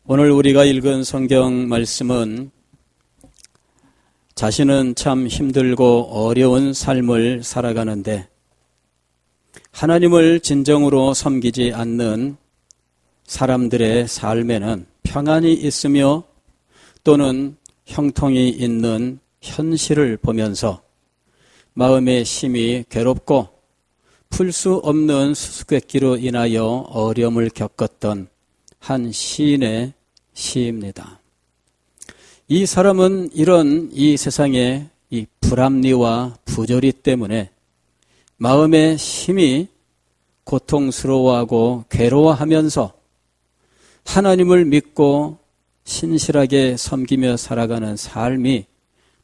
오늘 우리가 읽은 성경 말씀은 자신은 참 힘들고 어려운 삶을 살아가는데 하나님을 진정으로 섬기지 않는 사람들의 삶에는 평안이 있으며 또는 형통이 있는 현실을 보면서 마음의 심이 괴롭고 풀 수 없는 수수께끼로 인하여 어려움을 겪었던 한 시인의 시입니다. 이 사람은 이런 이 세상의 이 불합리와 부조리 때문에 마음의 심이 고통스러워하고 괴로워하면서 하나님을 믿고 신실하게 섬기며 살아가는 삶이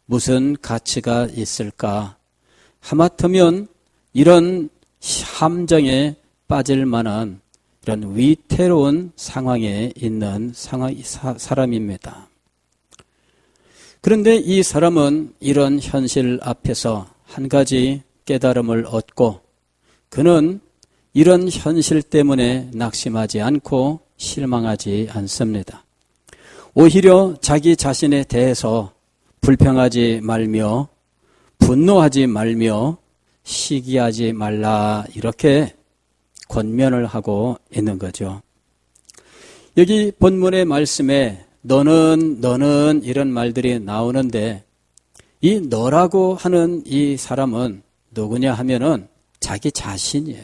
무슨 가치가 있을까? 하마터면 이런 함정에 빠질 만한 이런 위태로운 상황에 있는 사람입니다. 그런데 이 사람은 이런 현실 앞에서 한 가지 깨달음을 얻고 그는 이런 현실 때문에 낙심하지 않고 실망하지 않습니다. 오히려 자기 자신에 대해서 불평하지 말며 분노하지 말며 시기하지 말라 이렇게 권면을 하고 있는 거죠. 여기 본문의 말씀에 너는 이런 말들이 나오는데 이 너라고 하는 이 사람은 누구냐 하면은 자기 자신이에요.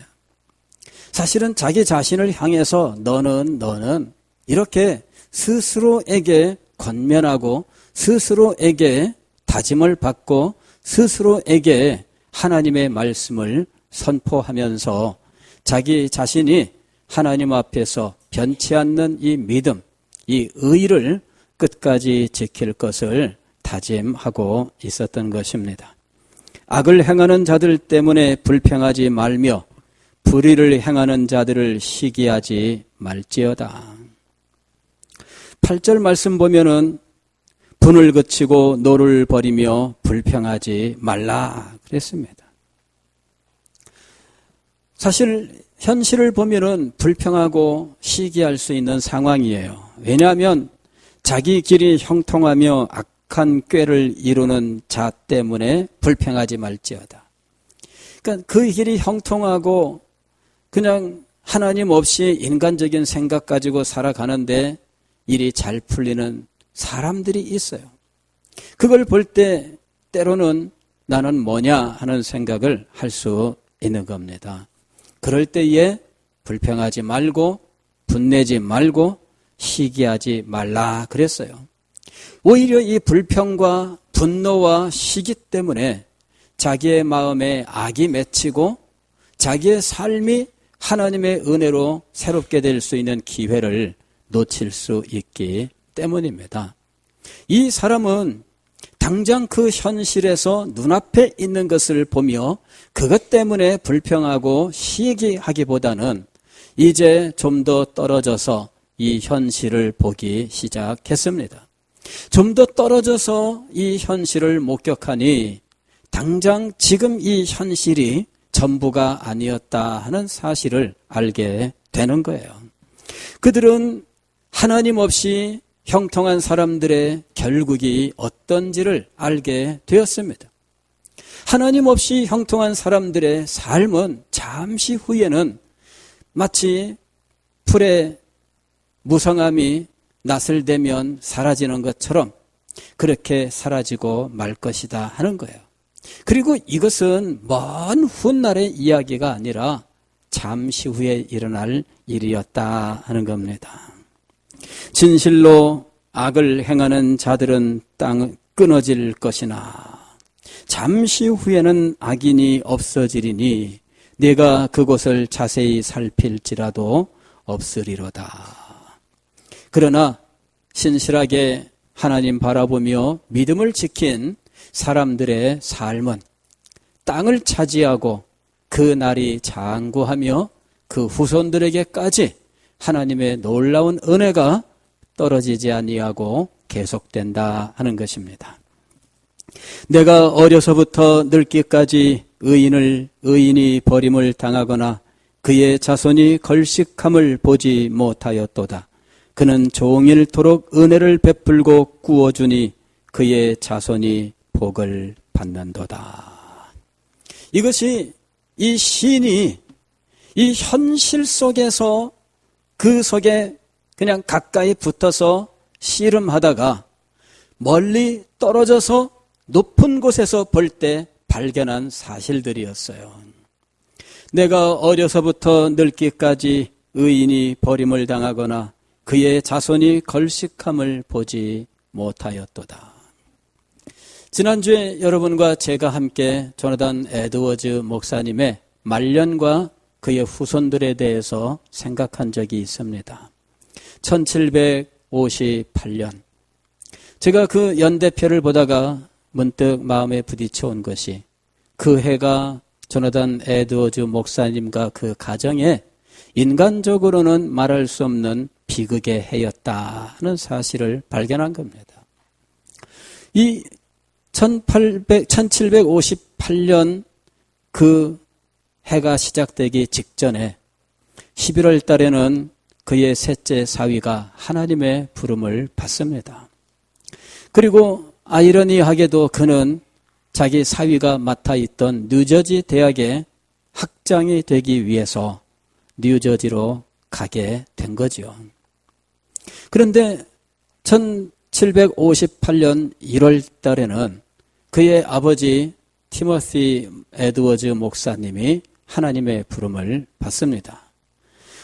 사실은 자기 자신을 향해서 너는 이렇게 스스로에게 권면하고 스스로에게 다짐을 받고 스스로에게 하나님의 말씀을 선포하면서 자기 자신이 하나님 앞에서 변치 않는 이 믿음, 이 의를 끝까지 지킬 것을 다짐하고 있었던 것입니다. 악을 행하는 자들 때문에 불평하지 말며 불의를 행하는 자들을 시기하지 말지어다. 8절 말씀 보면은 분을 그치고 노를 버리며 불평하지 말라 그랬습니다. 사실 현실을 보면은 불평하고 시기할 수 있는 상황이에요. 왜냐하면 자기 길이 형통하며 악한 꾀를 이루는 자 때문에 불평하지 말지어다. 그러니까 그 길이 형통하고 그냥 하나님 없이 인간적인 생각 가지고 살아가는데 일이 잘 풀리는 사람들이 있어요. 그걸 볼 때 때로는 나는 뭐냐 하는 생각을 할 수 있는 겁니다. 그럴 때에 불평하지 말고 분내지 말고 시기하지 말라 그랬어요. 오히려 이 불평과 분노와 시기 때문에 자기의 마음에 악이 맺히고 자기의 삶이 하나님의 은혜로 새롭게 될 수 있는 기회를 놓칠 수 있기 때문입니다. 이 사람은 당장 그 현실에서 눈앞에 있는 것을 보며 그것 때문에 불평하고 시기하기보다는 이제 좀 더 떨어져서 이 현실을 보기 시작했습니다. 좀 더 떨어져서 이 현실을 목격하니 당장 지금 이 현실이 전부가 아니었다 하는 사실을 알게 되는 거예요. 그들은 하나님 없이 형통한 사람들의 결국이 어떤지를 알게 되었습니다. 하나님 없이 형통한 사람들의 삶은 잠시 후에는 마치 풀의 무성함이 낫을 대면 사라지는 것처럼 그렇게 사라지고 말 것이다 하는 거예요. 그리고 이것은 먼 훗날의 이야기가 아니라 잠시 후에 일어날 일이었다 하는 겁니다. 진실로 악을 행하는 자들은 땅 끊어질 것이나 잠시 후에는 악인이 없어지리니 내가 그곳을 자세히 살필지라도 없으리로다. 그러나 신실하게 하나님 바라보며 믿음을 지킨 사람들의 삶은 땅을 차지하고 그 날이 장구하며 그 후손들에게까지 하나님의 놀라운 은혜가 떨어지지 아니하고 계속된다 하는 것입니다. 내가 어려서부터 늙기까지 의인이 버림을 당하거나 그의 자손이 걸식함을 보지 못하였도다. 그는 종일토록 은혜를 베풀고 꾸어주니 그의 자손이 복을 받는도다. 이것이 이 시인이 이 현실 속에서 그 속에 그냥 가까이 붙어서 씨름하다가 멀리 떨어져서 높은 곳에서 볼 때 발견한 사실들이었어요. 내가 어려서부터 늙기까지 의인이 버림을 당하거나 그의 자손이 걸식함을 보지 못하였도다. 지난주에 여러분과 제가 함께 조나단 에드워즈 목사님의 말년과 그의 후손들에 대해서 생각한 적이 있습니다. 1758년 제가 그 연대표를 보다가 문득 마음에 부딪혀 온 것이 그 해가 조나단 에드워즈 목사님과 그 가정에 인간적으로는 말할 수 없는 비극의 해였다는 사실을 발견한 겁니다. 이 1758년 그 해가 시작되기 직전에 11월 달에는 그의 셋째 사위가 하나님의 부름을 받습니다. 그리고 아이러니하게도 그는 자기 사위가 맡아 있던 뉴저지 대학의 학장이 되기 위해서 뉴저지로 가게 된 거죠. 그런데 1758년 1월 달에는 그의 아버지 티모시 에드워즈 목사님이 하나님의 부름을 받습니다.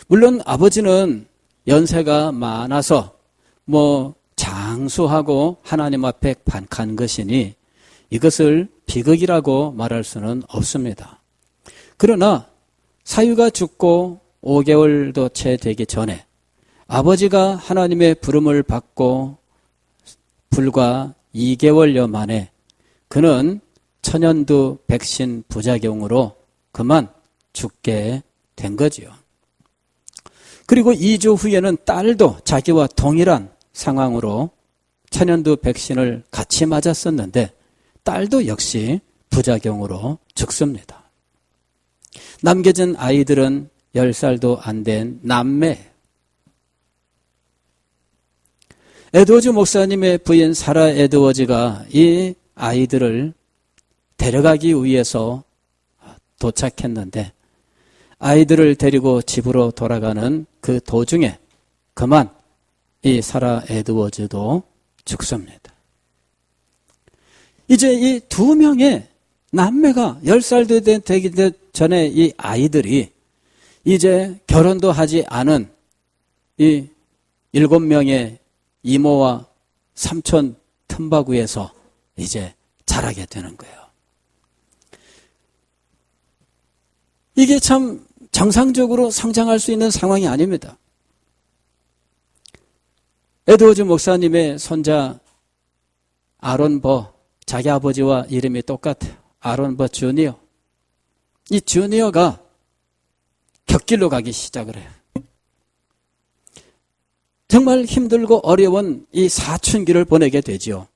물론 아버지는 연세가 많아서 장수하고 하나님 앞에 간 것이니 이것을 비극이라고 말할 수는 없습니다. 그러나 사위가 죽고 5개월도 채 되기 전에 아버지가 하나님의 부름을 받고 불과 2개월여 만에 그는 천연두 백신 부작용으로 그만 죽게 된 거지요. 그리고 2주 후에는 딸도 자기와 동일한 상황으로 천연두 백신을 같이 맞았었는데 딸도 역시 부작용으로 죽습니다. 남겨진 아이들은 10살도 안 된 남매. 에드워즈 목사님의 부인 사라 에드워즈가 이 아이들을 데려가기 위해서 도착했는데 아이들을 데리고 집으로 돌아가는 그 도중에 그만 이 사라 에드워즈도 죽습니다. 이제 이 두 명의 남매가 10살도 되기 전에 이 아이들이 이제 결혼도 하지 않은 이 7명의 이모와 삼촌 틈바구에서 이제 자라게 되는 거예요. 이게 참 정상적으로 성장할 수 있는 상황이 아닙니다. 에드워즈 목사님의 손자 아론 버, 자기 아버지와 이름이 똑같아요. 아론 버 주니어. 이 주니어가 곁길로 가기 시작을 해요. 정말 힘들고 어려운 이 사춘기를 보내게 되죠.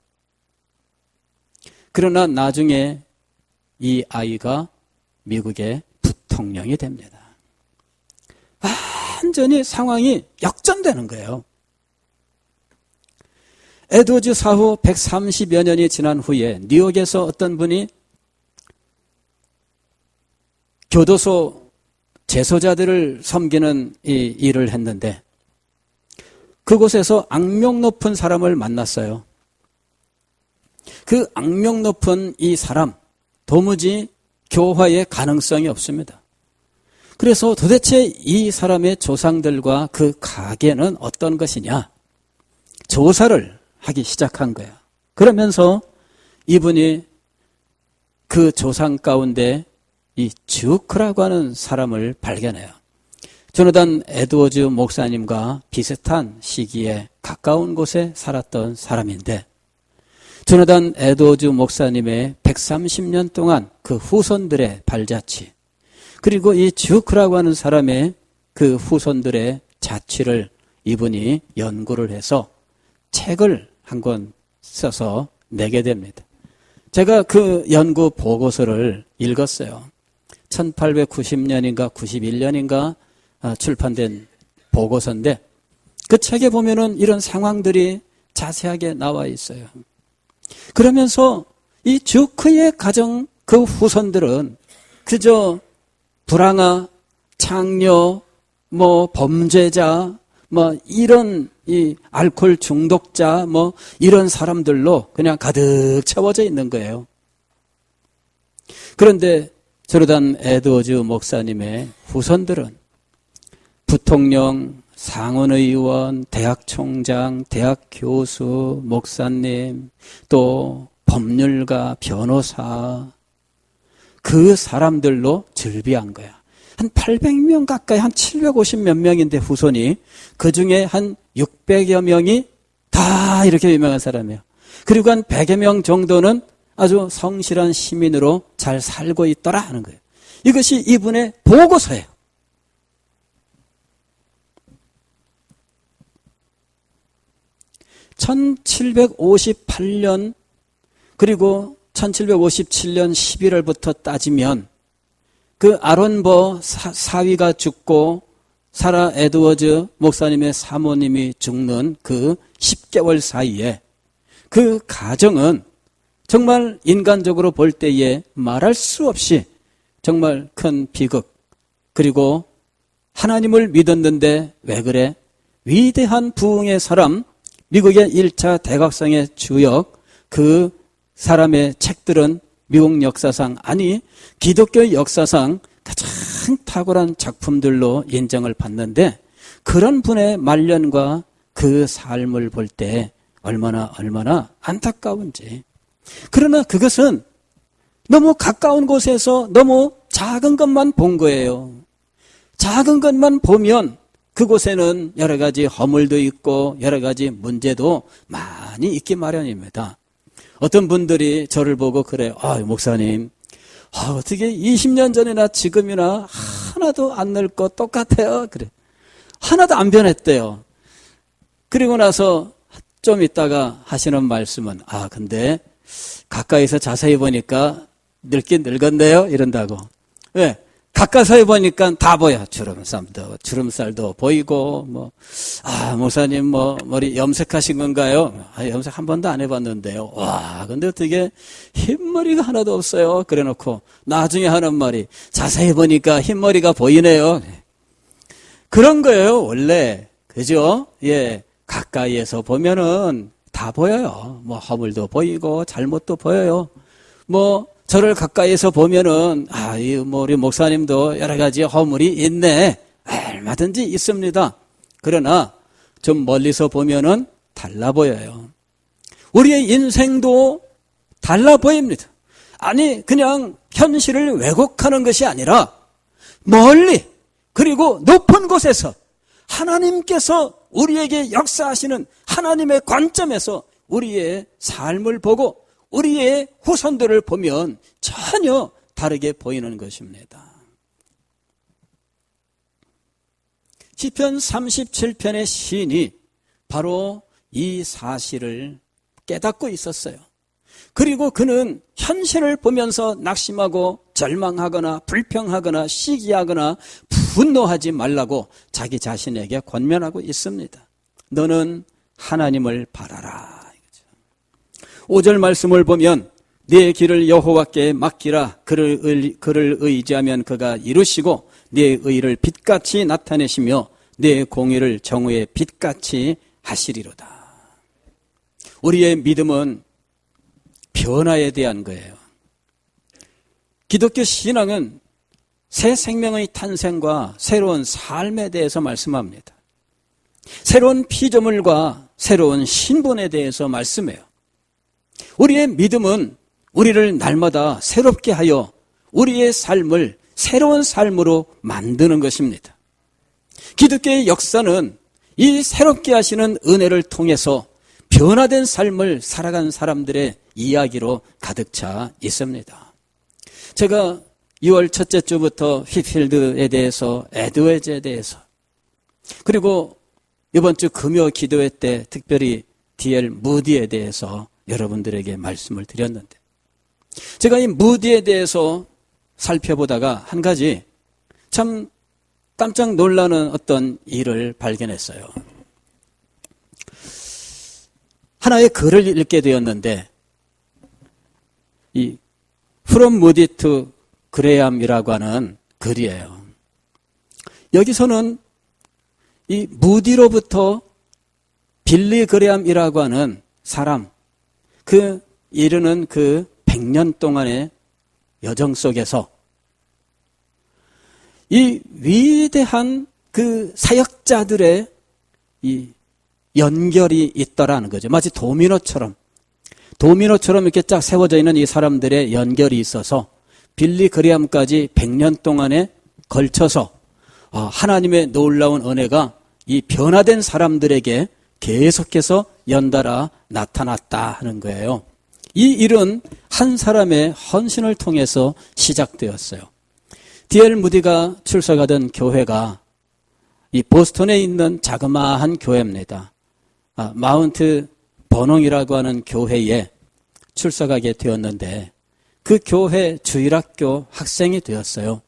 그러나 나중에 이 아이가 미국의 부통령이 됩니다. 완전히 상황이 역전되는 거예요. 에드워즈 사후 130여 년이 지난 후에 뉴욕에서 어떤 분이 교도소 재소자들을 섬기는 이 일을 했는데 그곳에서 악명 높은 사람을 만났어요. 그 악명 높은 이 사람 도무지 교화의 가능성이 없습니다. 그래서 도대체 이 사람의 조상들과 그 가계는 어떤 것이냐 조사를 하기 시작한 거야. 그러면서 이분이 그 조상 가운데 이 주크라고 하는 사람을 발견해요. 조나단 에드워즈 목사님과 비슷한 시기에 가까운 곳에 살았던 사람인데 조나단 에드워즈 목사님의 130년 동안 그 후손들의 발자취 그리고 이 주크라고 하는 사람의 그 후손들의 자취를 이분이 연구를 해서 책을 한 권 써서 내게 됩니다. 제가 그 연구 보고서를 읽었어요. 1890년인가 91년인가 출판된 보고서인데 그 책에 보면은 이런 상황들이 자세하게 나와 있어요. 그러면서 이 주크의 가정 그 후손들은 그저 불황아, 창녀, 범죄자, 이런 이 알코올 중독자, 이런 사람들로 그냥 가득 채워져 있는 거예요. 그런데 조르단 에드워즈 목사님의 후손들은 부통령, 상원의원, 대학총장, 대학교수, 목사님, 또 법률가, 변호사, 그 사람들로 즐비한 거야. 한 800명 가까이, 한 750 몇 명인데 후손이, 그 중에 한 600여 명이 다 이렇게 유명한 사람이에요. 그리고 한 100여 명 정도는 아주 성실한 시민으로 잘 살고 있더라 하는 거예요. 이것이 이분의 보고서예요. (1758년) 그리고 1757년 11월부터 따지면 그 아론버 사위가 죽고 사라 에드워즈 목사님의 사모님이 죽는 그 10개월 사이에 그 가정은 정말 인간적으로 볼 때에 말할 수 없이 정말 큰 비극, 그리고 하나님을 믿었는데 왜 그래? 위대한 부흥의 사람, 미국의 1차 대각성의 주역, 그 사람의 책들은 미국 역사상, 아니 기독교 역사상 가장 탁월한 작품들로 인정을 받는데, 그런 분의 말년과 그 삶을 볼 때 얼마나 안타까운지. 그러나 그것은 너무 가까운 곳에서 너무 작은 것만 본 거예요. 작은 것만 보면 그곳에는 여러 가지 허물도 있고 여러 가지 문제도 많이 있기 마련입니다. 어떤 분들이 저를 보고 그래요. 목사님, 어떻게 20년 전이나 지금이나 하나도 안 늙고 똑같아요. 그래. 하나도 안 변했대요. 그리고 나서 좀 있다가 하시는 말씀은, 근데 가까이서 자세히 보니까 늙긴 늙었네요. 이런다고. 왜? 가까이서 보니까 다 보여. 주름살도 보이고, 목사님 머리 염색하신 건가요? 염색 한 번도 안 해봤는데요. 근데 어떻게 흰머리가 하나도 없어요. 그래 놓고 나중에 하는 말이, 자세히 보니까 흰머리가 보이네요. 그런 거예요, 원래. 그죠? 예. 가까이에서 보면은 다 보여요. 허물도 보이고, 잘못도 보여요. 저를 가까이에서 보면은, 우리 목사님도 여러 가지 허물이 있네. 얼마든지 있습니다. 그러나 좀 멀리서 보면은 달라 보여요. 우리의 인생도 달라 보입니다. 아니, 그냥 현실을 왜곡하는 것이 아니라 멀리, 그리고 높은 곳에서 하나님께서 우리에게 역사하시는 하나님의 관점에서 우리의 삶을 보고 우리의 후손들을 보면 전혀 다르게 보이는 것입니다. 시편 37편의 시인이 바로 이 사실을 깨닫고 있었어요. 그리고 그는 현실을 보면서 낙심하고 절망하거나 불평하거나 시기하거나 분노하지 말라고 자기 자신에게 권면하고 있습니다. 너는 하나님을 바라라. 5절 말씀을 보면, 네 길을 여호와께 맡기라. 그를 의지하면 그가 이루시고 네 의를 빛같이 나타내시며 네 공의를 정오의 빛같이 하시리로다. 우리의 믿음은 변화에 대한 거예요. 기독교 신앙은 새 생명의 탄생과 새로운 삶에 대해서 말씀합니다. 새로운 피조물과 새로운 신분에 대해서 말씀해요. 우리의 믿음은 우리를 날마다 새롭게 하여 우리의 삶을 새로운 삶으로 만드는 것입니다. 기독교의 역사는 이 새롭게 하시는 은혜를 통해서 변화된 삶을 살아간 사람들의 이야기로 가득 차 있습니다. 제가 6월 첫째 주부터 휘필드에 대해서, 에드워즈에 대해서, 그리고 이번 주 금요 기도회 때 특별히 D.L. 무디에 대해서 여러분들에게 말씀을 드렸는데, 제가 이 무디에 대해서 살펴보다가 한 가지 참 깜짝 놀라는 어떤 일을 발견했어요. 하나의 글을 읽게 되었는데 이 From Moody to Graham이라고 하는 글이에요. 여기서는 이 무디로부터 빌리 그레함이라고 하는 사람, 그 이르는 그 100년 동안의 여정 속에서 이 위대한 그 사역자들의 이 연결이 있더라는 거죠. 마치 도미노처럼 이렇게 쫙 세워져 있는 이 사람들의 연결이 있어서 빌리 그레함까지 100년 동안에 걸쳐서 하나님의 놀라운 은혜가 이 변화된 사람들에게 계속해서 연달아 나타났다 하는 거예요. 이 일은 한 사람의 헌신을 통해서 시작되었어요. D.L. 무디가 출석하던 교회가 이 보스턴에 있는 자그마한 교회입니다. 마운트 버농이라고 하는 교회에 출석하게 되었는데 그 교회 주일학교 학생이 되었어요.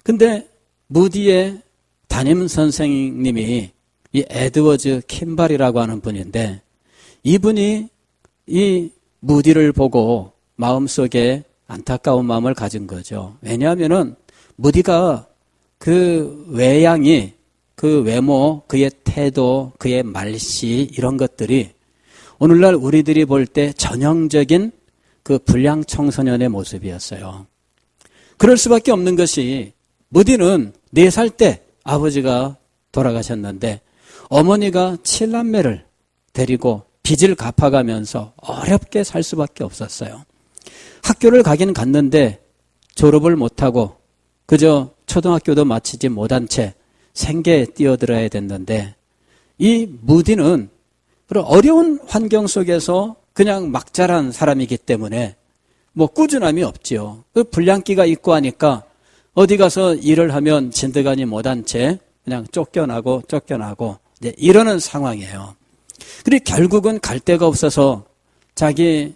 근데 무디의 담임 선생님이 이 에드워즈 킴발이라고 하는 분인데 이분이 이 무디를 보고 마음속에 안타까운 마음을 가진 거죠. 왜냐하면은 무디가 그 외양이, 그 외모, 그의 태도, 그의 말씨 이런 것들이 오늘날 우리들이 볼 때 전형적인 그 불량 청소년의 모습이었어요. 그럴 수밖에 없는 것이 무디는 4살 때 아버지가 돌아가셨는데 어머니가 7남매를 데리고 빚을 갚아가면서 어렵게 살 수밖에 없었어요. 학교를 가긴 갔는데 졸업을 못하고 그저 초등학교도 마치지 못한 채 생계에 뛰어들어야 됐는데 이 무디는 그런 어려운 환경 속에서 그냥 막 자란 사람이기 때문에 뭐 꾸준함이 없지요. 그 불량기가 있고 하니까 어디 가서 일을 하면 진드가니 못한 채 그냥 쫓겨나고 이러는 상황이에요. 그리고 결국은 갈 데가 없어서 자기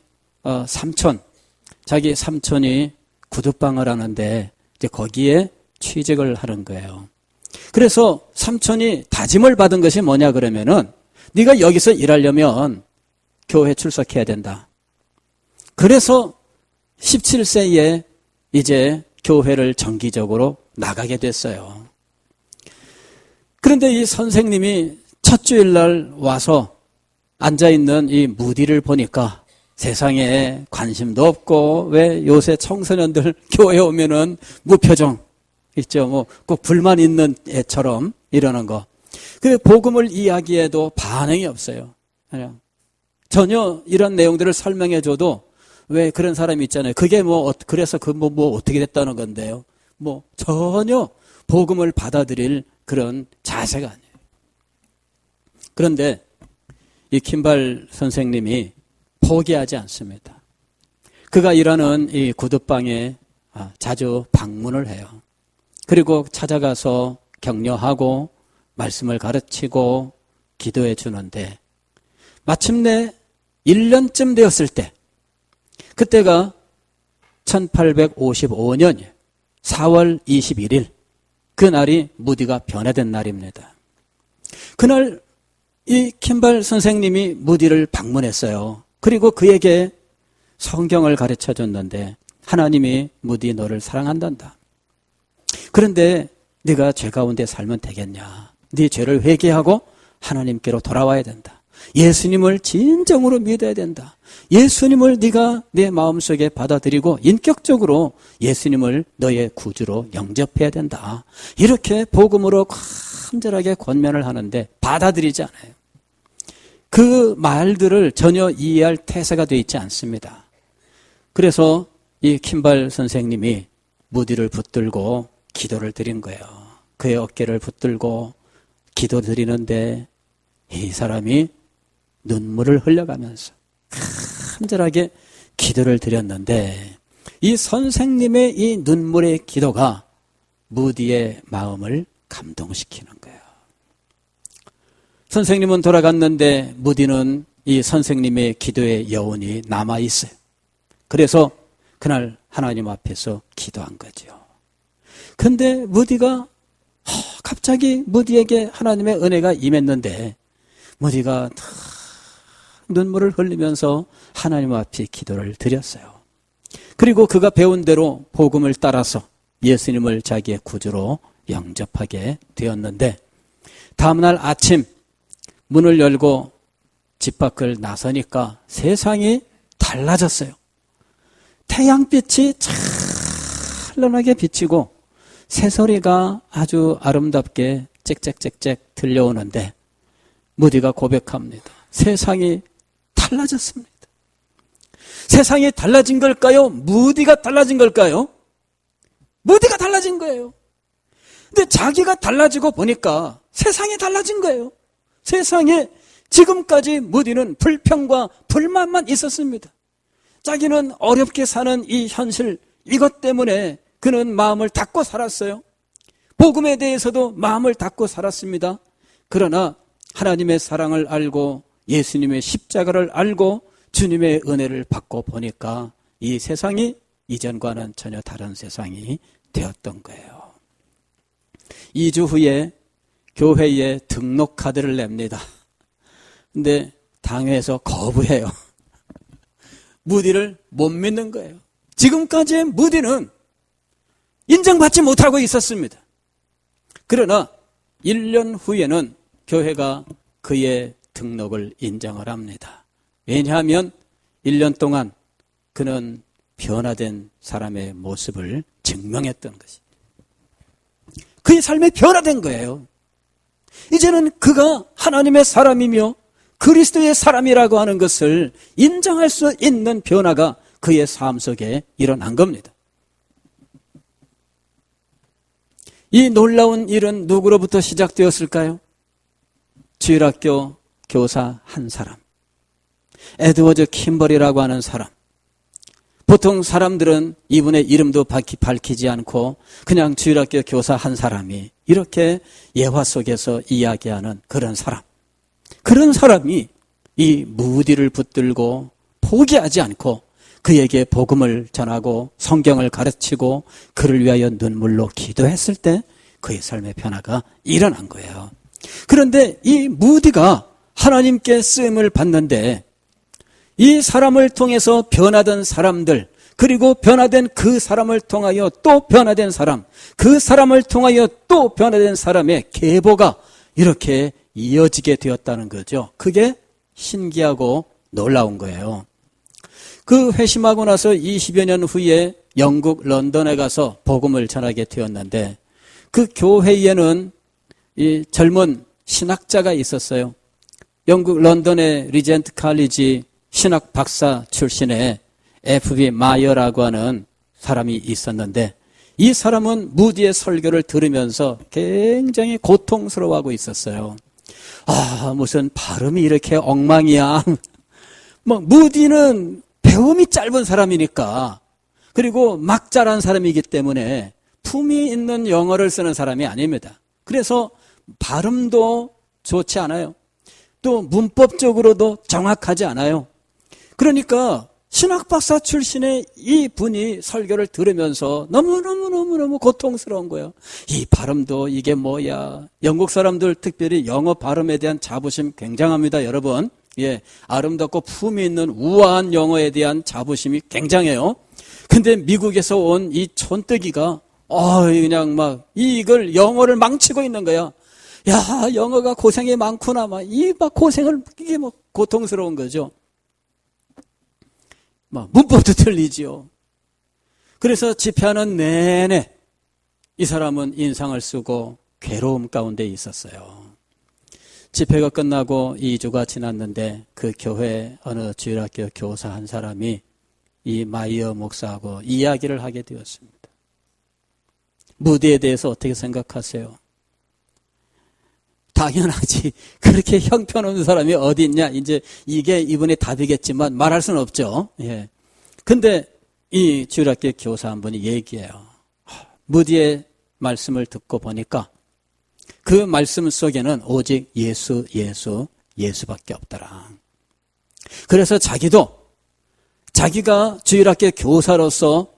삼촌이 구두방을 하는데 이제 거기에 취직을 하는 거예요. 그래서 삼촌이 다짐을 받은 것이 뭐냐 그러면은 네가 여기서 일하려면 교회 출석해야 된다. 그래서 17세에 이제 교회를 정기적으로 나가게 됐어요. 그런데 이 선생님이 첫 주일날 와서 앉아있는 이 무디를 보니까 세상에 관심도 없고 왜 요새 청소년들 교회 오면은 무표정 있죠. 뭐 꼭 불만 있는 애처럼 이러는 거. 그 복음을 이야기해도 반응이 없어요. 전혀 이런 내용들을 설명해 줘도 왜 그런 사람이 있잖아요. 그게 그래서 뭐 어떻게 됐다는 건데요. 뭐 전혀 복음을 받아들일 그런 자세가 아니에요. 그런데 이 킴발 선생님이 포기하지 않습니다. 그가 일하는 이 구두방에 자주 방문을 해요. 그리고 찾아가서 격려하고 말씀을 가르치고 기도해 주는데 마침내 1년쯤 되었을 때 그때가 1855년이에요. 4월 21일 그날이 무디가 변화된 날입니다. 그날 이 킴발 선생님이 무디를 방문했어요. 그리고 그에게 성경을 가르쳐 줬는데 하나님이 무디 너를 사랑한단다. 그런데 네가 죄 가운데 살면 되겠냐. 네 죄를 회개하고 하나님께로 돌아와야 된다. 예수님을 진정으로 믿어야 된다. 예수님을 네가 내 마음속에 받아들이고 인격적으로 예수님을 너의 구주로 영접해야 된다. 이렇게 복음으로 간절하게 권면을 하는데 받아들이지 않아요. 그 말들을 전혀 이해할 태세가 되어 있지 않습니다. 그래서 이 킴발 선생님이 무디를 붙들고 기도를 드린 거예요. 그의 어깨를 붙들고 기도 드리는데 이 사람이 눈물을 흘려가면서 간절하게 기도를 드렸는데 이 선생님의 이 눈물의 기도가 무디의 마음을 감동시키는 거예요. 선생님은 돌아갔는데 무디는 이 선생님의 기도의 여운이 남아있어요. 그래서 그날 하나님 앞에서 기도한 거죠. 근데 무디가 갑자기 무디에게 하나님의 은혜가 임했는데 무디가 눈물을 흘리면서 하나님 앞에 기도를 드렸어요. 그리고 그가 배운 대로 복음을 따라서 예수님을 자기의 구주로 영접하게 되었는데, 다음날 아침 문을 열고 집 밖을 나서니까 세상이 달라졌어요. 태양빛이 찬란하게 비치고 새소리가 아주 아름답게 짹짹짹짹 들려오는데, 무디가 고백합니다. 세상이 달라졌습니다. 세상이 달라진 걸까요? 무디가 달라진 걸까요? 무디가 달라진 거예요. 근데 자기가 달라지고 보니까 세상이 달라진 거예요. 세상에 지금까지 무디는 불평과 불만만 있었습니다. 자기는 어렵게 사는 이 현실, 이것 때문에 그는 마음을 닫고 살았어요. 복음에 대해서도 마음을 닫고 살았습니다. 그러나 하나님의 사랑을 알고 예수님의 십자가를 알고 주님의 은혜를 받고 보니까 이 세상이 이전과는 전혀 다른 세상이 되었던 거예요. 2주 후에 교회에 등록 카드를 냅니다. 근데 당회에서 거부해요. 무디를 못 믿는 거예요. 지금까지의 무디는 인정받지 못하고 있었습니다. 그러나 1년 후에는 교회가 그의 등록을 인정을 합니다. 왜냐하면 1년 동안 그는 변화된 사람의 모습을 증명했던 것이, 그의 삶이 변화된 거예요. 이제는 그가 하나님의 사람이며 그리스도의 사람이라고 하는 것을 인정할 수 있는 변화가 그의 삶 속에 일어난 겁니다. 이 놀라운 일은 누구로부터 시작되었을까요? 주일학교 교사 한 사람, 에드워드 킴벌이라고 하는 사람. 보통 사람들은 이분의 이름도 밝히지 않고 그냥 주일학교 교사 한 사람이 이렇게 예화 속에서 이야기하는 그런 사람. 그런 사람이 이 무디를 붙들고 포기하지 않고 그에게 복음을 전하고 성경을 가르치고 그를 위하여 눈물로 기도했을 때 그의 삶의 변화가 일어난 거예요. 그런데 이 무디가 하나님께 쓰임을 받는데, 이 사람을 통해서 변화된 사람들, 그리고 변화된 그 사람을 통하여 또 변화된 사람, 그 사람을 통하여 또 변화된 사람의 계보가 이렇게 이어지게 되었다는 거죠. 그게 신기하고 놀라운 거예요. 그 회심하고 나서 20여 년 후에 영국 런던에 가서 복음을 전하게 되었는데, 그 교회에는 이 젊은 신학자가 있었어요. 영국 런던의 리젠트 칼리지 신학 박사 출신의 F.B. 마이어라고 하는 사람이 있었는데, 이 사람은 무디의 설교를 들으면서 굉장히 고통스러워하고 있었어요. 무슨 발음이 이렇게 엉망이야. 무디는 배움이 짧은 사람이니까, 그리고 막 자란 사람이기 때문에 품위 있는 영어를 쓰는 사람이 아닙니다. 그래서 발음도 좋지 않아요. 또 문법적으로도 정확하지 않아요. 그러니까 신학박사 출신의 이 분이 설교를 들으면서 너무너무 고통스러운 거예요. 이 발음도 이게 뭐야. 영국 사람들 특별히 영어 발음에 대한 자부심 굉장합니다, 여러분. 예, 아름답고 품위 있는 우아한 영어에 대한 자부심이 굉장해요. 근데 미국에서 온 이 촌뜨기가 그냥 막 이걸 영어를 망치고 있는 거야. 야, 영어가 고생이 많구나. 이 고생을, 이게 고통스러운 거죠. 문법도 틀리지요. 그래서 집회하는 내내 이 사람은 인상을 쓰고 괴로움 가운데 있었어요. 집회가 끝나고 2주가 지났는데 그 교회 어느 주일학교 교사 한 사람이 이 마이어 목사하고 이야기를 하게 되었습니다. 무디에 대해서 어떻게 생각하세요? 당연하지. 그렇게 형편없는 사람이 어디 있냐. 이제 이게 이분의 답이겠지만 말할 수는 없죠. 예. 근데 이 주일학교 교사 한 분이 얘기해요. 무디의 말씀을 듣고 보니까 그 말씀 속에는 오직 예수밖에 없더라. 그래서 자기가 주일학교 교사로서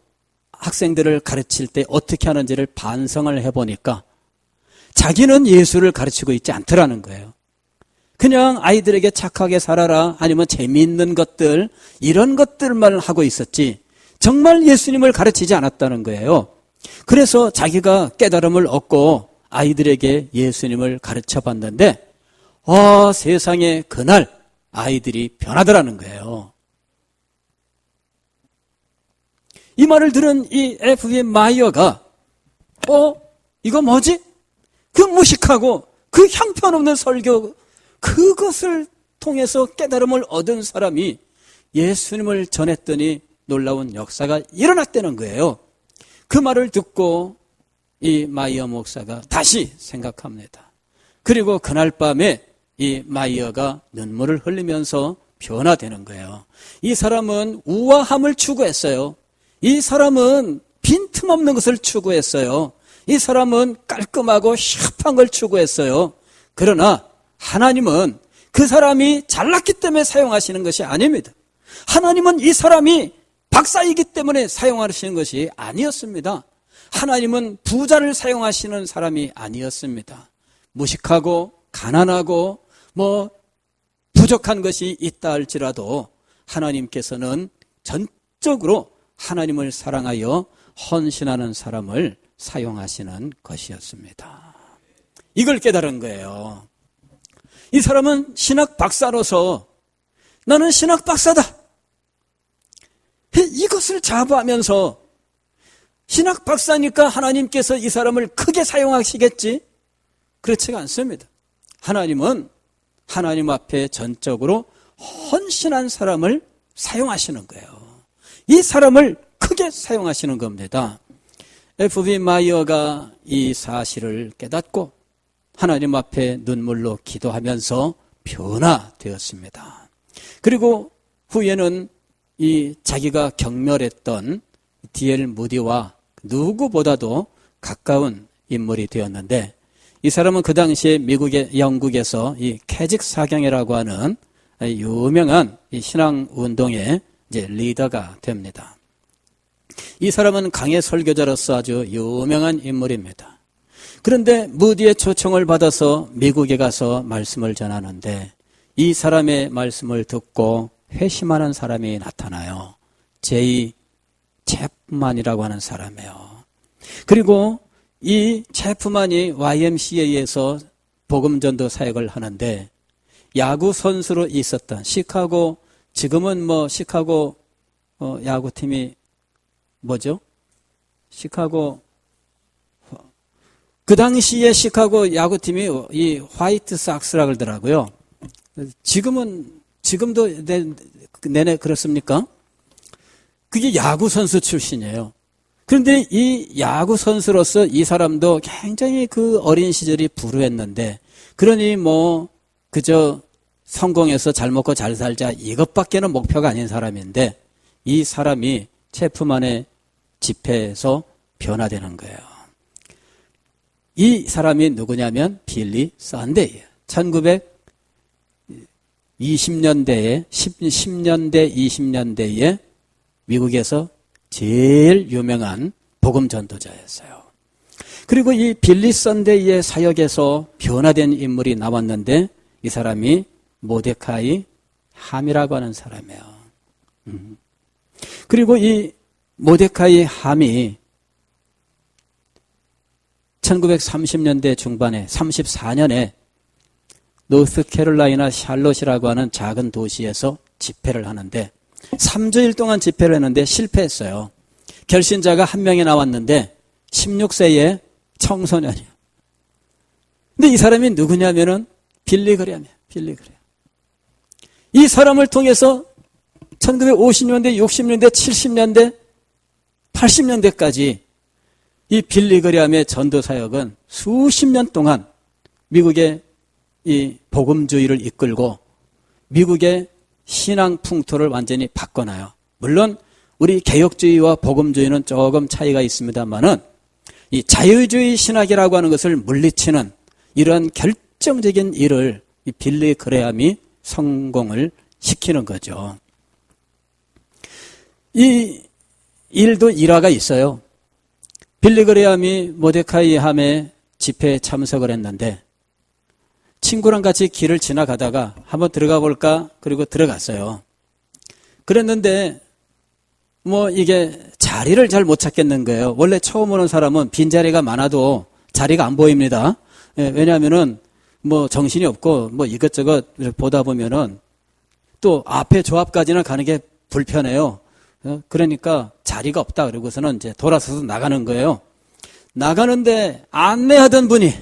학생들을 가르칠 때 어떻게 하는지를 반성을 해보니까 자기는 예수를 가르치고 있지 않더라는 거예요. 그냥 아이들에게 착하게 살아라, 아니면 재미있는 것들, 이런 것들만 하고 있었지 정말 예수님을 가르치지 않았다는 거예요. 그래서 자기가 깨달음을 얻고 아이들에게 예수님을 가르쳐 봤는데 세상에 그날 아이들이 변하더라는 거예요. 이 말을 들은 이 F.B. 마이어가 이거 뭐지? 그 무식하고 그 형편없는 설교, 그것을 통해서 깨달음을 얻은 사람이 예수님을 전했더니 놀라운 역사가 일어났다는 거예요. 그 말을 듣고 이 마이어 목사가 다시 생각합니다. 그리고 그날 밤에 이 마이어가 눈물을 흘리면서 변화되는 거예요. 이 사람은 우아함을 추구했어요. 이 사람은 빈틈없는 것을 추구했어요. 이 사람은 깔끔하고 샤프한 걸 추구했어요. 그러나 하나님은 그 사람이 잘났기 때문에 사용하시는 것이 아닙니다. 하나님은 이 사람이 박사이기 때문에 사용하시는 것이 아니었습니다. 하나님은 부자를 사용하시는 사람이 아니었습니다. 무식하고 가난하고 부족한 것이 있다 할지라도 하나님께서는 전적으로 하나님을 사랑하여 헌신하는 사람을 사용하시는 것이었습니다. 이걸 깨달은 거예요. 이 사람은 신학 박사로서 나는 신학 박사다, 이것을 자부하면서 신학 박사니까 하나님께서 이 사람을 크게 사용하시겠지? 그렇지가 않습니다. 하나님은 하나님 앞에 전적으로 헌신한 사람을 사용하시는 거예요. 이 사람을 크게 사용하시는 겁니다. F.B. 마이어가 이 사실을 깨닫고 하나님 앞에 눈물로 기도하면서 변화되었습니다. 그리고 후에는 이 자기가 경멸했던 D.L. 무디와 누구보다도 가까운 인물이 되었는데, 이 사람은 그 당시에 영국에서 이 캐직 사경회라고 하는 유명한 이 신앙 운동의 이제 리더가 됩니다. 이 사람은 강해 설교자로서 아주 유명한 인물입니다. 그런데 무디의 초청을 받아서 미국에 가서 말씀을 전하는데 이 사람의 말씀을 듣고 회심하는 사람이 나타나요. 제이 체프만이라고 하는 사람이에요. 그리고 이 체프만이 YMCA에서 복음전도 사역을 하는데 야구 선수로 있었던 시카고, 지금은 시카고 야구팀이 뭐죠? 시카고, 그 당시에 시카고 야구팀이 이 화이트 삭스라 그러더라고요. 지금도 내내 그렇습니까? 그게 야구 선수 출신이에요. 그런데 이 야구 선수로서 이 사람도 굉장히 그 어린 시절이 불우했는데, 그러니 그저 성공해서 잘 먹고 잘 살자 이것밖에는 목표가 아닌 사람인데, 이 사람이 체프만의 집회에서 변화되는 거예요. 이 사람이 누구냐면 빌리 썬데이예요. 1920년대에 10년대 20년대에 미국에서 제일 유명한 복음 전도자였어요. 그리고 이 빌리 썬데이의 사역에서 변화된 인물이 나왔는데 이 사람이 모데카이 함이라고 하는 사람이에요. 그리고 이 모데카이 함이 1930년대 중반에 34년에 노스캐롤라이나 샬롯이라고 하는 작은 도시에서 집회를 하는데 3주일 동안 집회를 했는데 실패했어요. 결신자가 한 명이 나왔는데 16세의 청소년이에요. 근데 이 사람이 누구냐면은 빌리 그램이에요. 빌리 그램. 이 사람을 통해서 1950년대, 60년대, 70년대, 80년대까지 이 빌리 그램의 전도 사역은 수십 년 동안 미국의 이 복음주의를 이끌고 미국의 신앙 풍토를 완전히 바꿔놔요. 물론 우리 개혁주의와 복음주의는 조금 차이가 있습니다만은 이 자유주의 신학이라고 하는 것을 물리치는 이런 결정적인 일을 이 빌리 그레함이 성공을 시키는 거죠. 이 일도 일화가 있어요. 빌리 그레함이 모데카이 함의 집회에 참석을 했는데 친구랑 같이 길을 지나가다가 한번 들어가 볼까? 그리고 들어갔어요. 그랬는데 이게 자리를 잘 못 찾겠는 거예요. 원래 처음 오는 사람은 빈자리가 많아도 자리가 안 보입니다. 왜냐하면은 정신이 없고 이것저것 보다 보면은 또 앞에 조 앞까지는 가는 게 불편해요. 그러니까 자리가 없다 그러고서는 이제 돌아서서 나가는 거예요. 나가는데 안내하던 분이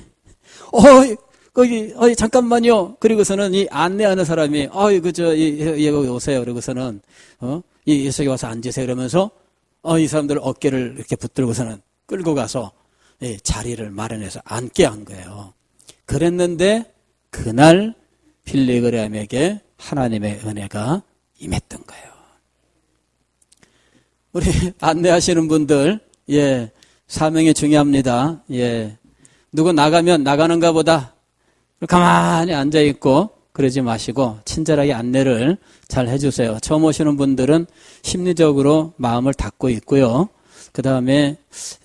거기 잠깐만요. 그리고서는 이 안내하는 사람이 여기 오세요. 그러고서는 이쪽에 와서 앉으세요. 그러면서 이 사람들 어깨를 이렇게 붙들고서는 끌고 가서 자리를 마련해서 앉게 한 거예요. 그랬는데 그날 빌리그레암에게 하나님의 은혜가 임했던 거예요. 우리 안내하시는 분들, 사명이 중요합니다. 누구 나가면 나가는가 보다 가만히 앉아있고 그러지 마시고 친절하게 안내를 잘 해주세요. 처음 오시는 분들은 심리적으로 마음을 닫고 있고요. 그 다음에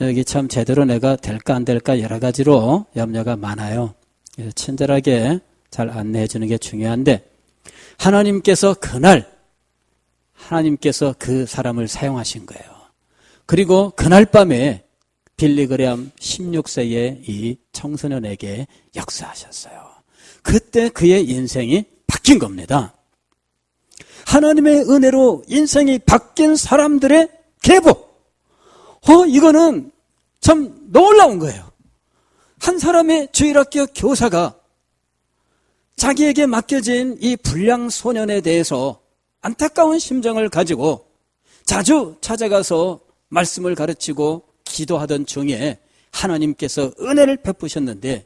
여기 참 제대로 내가 될까 안 될까 여러 가지로 염려가 많아요. 그래서 친절하게 잘 안내해 주는 게 중요한데 하나님께서 그날 하나님께서 그 사람을 사용하신 거예요. 그리고 그날 밤에 빌리그레암 16세의 이 청소년에게 역사하셨어요. 그때 그의 인생이 바뀐 겁니다. 하나님의 은혜로 인생이 바뀐 사람들의 계보. 이거는 참 놀라운 거예요. 한 사람의 주일학교 교사가 자기에게 맡겨진 이 불량 소년에 대해서 안타까운 심정을 가지고 자주 찾아가서 말씀을 가르치고 기도하던 중에 하나님께서 은혜를 베푸셨는데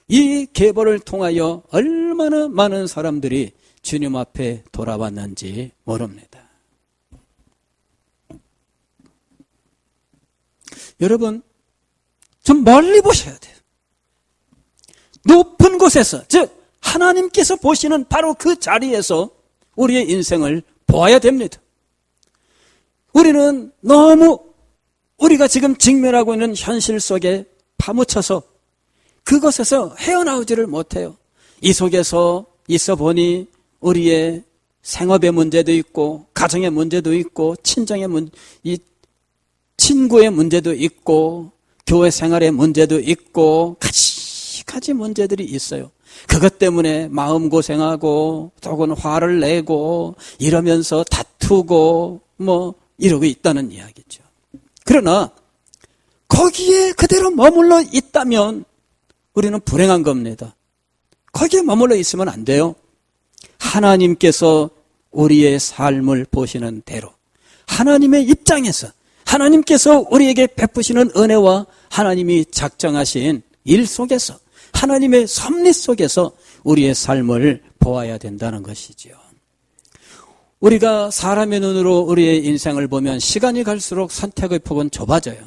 이 계보를 통하여 얼마나 많은 사람들이 주님 앞에 돌아왔는지 모릅니다. 여러분, 좀 멀리 보셔야 돼요. 높은 곳에서, 즉 하나님께서 보시는 바로 그 자리에서 우리의 인생을 보아야 됩니다. 우리는 너무 우리가 지금 직면하고 있는 현실 속에 파묻혀서 그것에서 헤어나오지를 못해요. 이 속에서 있어 보니 우리의 생업의 문제도 있고 가정의 문제도 있고 이 친구의 문제도 있고 교회 생활의 문제도 있고 가지 문제들이 있어요. 그것 때문에 마음고생하고 혹은 화를 내고 이러면서 다투고 이러고 있다는 이야기죠. 그러나 거기에 그대로 머물러 있다면 우리는 불행한 겁니다. 거기에 머물러 있으면 안 돼요. 하나님께서 우리의 삶을 보시는 대로 하나님의 입장에서 하나님께서 우리에게 베푸시는 은혜와 하나님이 작정하신 일 속에서 하나님의 섭리 속에서 우리의 삶을 보아야 된다는 것이지요. 우리가 사람의 눈으로 우리의 인생을 보면 시간이 갈수록 선택의 폭은 좁아져요.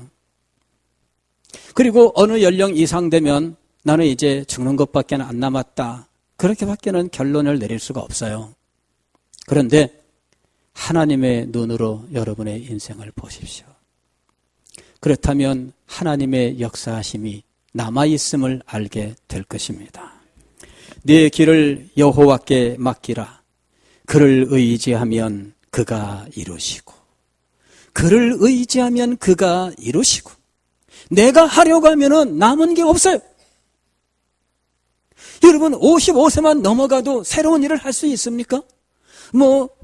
그리고 어느 연령 이상 되면 나는 이제 죽는 것밖에 안 남았다. 그렇게밖에는 결론을 내릴 수가 없어요. 그런데 하나님의 눈으로 여러분의 인생을 보십시오. 그렇다면 하나님의 역사하심이 남아있음을 알게 될 것입니다. 네 길을 여호와께 맡기라. 그를 의지하면 그가 이루시고 그를 의지하면 그가 이루시고 내가 하려고 하면은 남은 게 없어요. 여러분 55세만 넘어가도 새로운 일을 할 수 있습니까?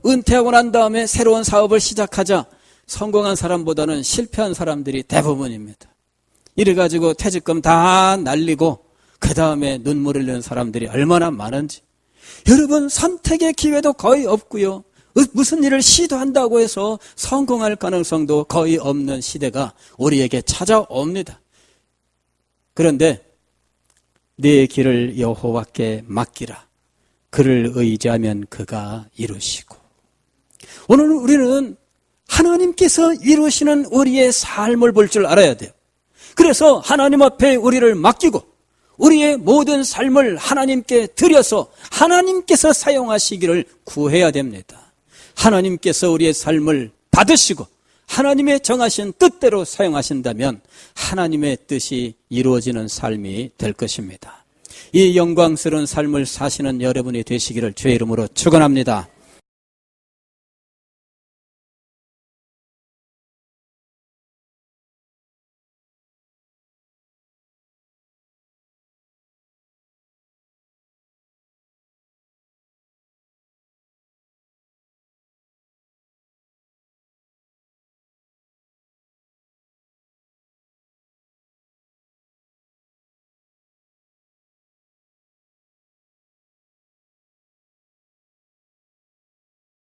은퇴하고 난 다음에 새로운 사업을 시작하자 성공한 사람보다는 실패한 사람들이 대부분입니다. 이래가지고 퇴직금 다 날리고 그 다음에 눈물 흘리는 사람들이 얼마나 많은지. 여러분 선택의 기회도 거의 없고요. 무슨 일을 시도한다고 해서 성공할 가능성도 거의 없는 시대가 우리에게 찾아옵니다. 그런데 네 길을 여호와께 맡기라. 그를 의지하면 그가 이루시고. 오늘 우리는 하나님께서 이루시는 우리의 삶을 볼 줄 알아야 돼요. 그래서 하나님 앞에 우리를 맡기고 우리의 모든 삶을 하나님께 드려서 하나님께서 사용하시기를 구해야 됩니다. 하나님께서 우리의 삶을 받으시고 하나님의 정하신 뜻대로 사용하신다면 하나님의 뜻이 이루어지는 삶이 될 것입니다. 이 영광스러운 삶을 사시는 여러분이 되시기를 주의 이름으로 축원합니다.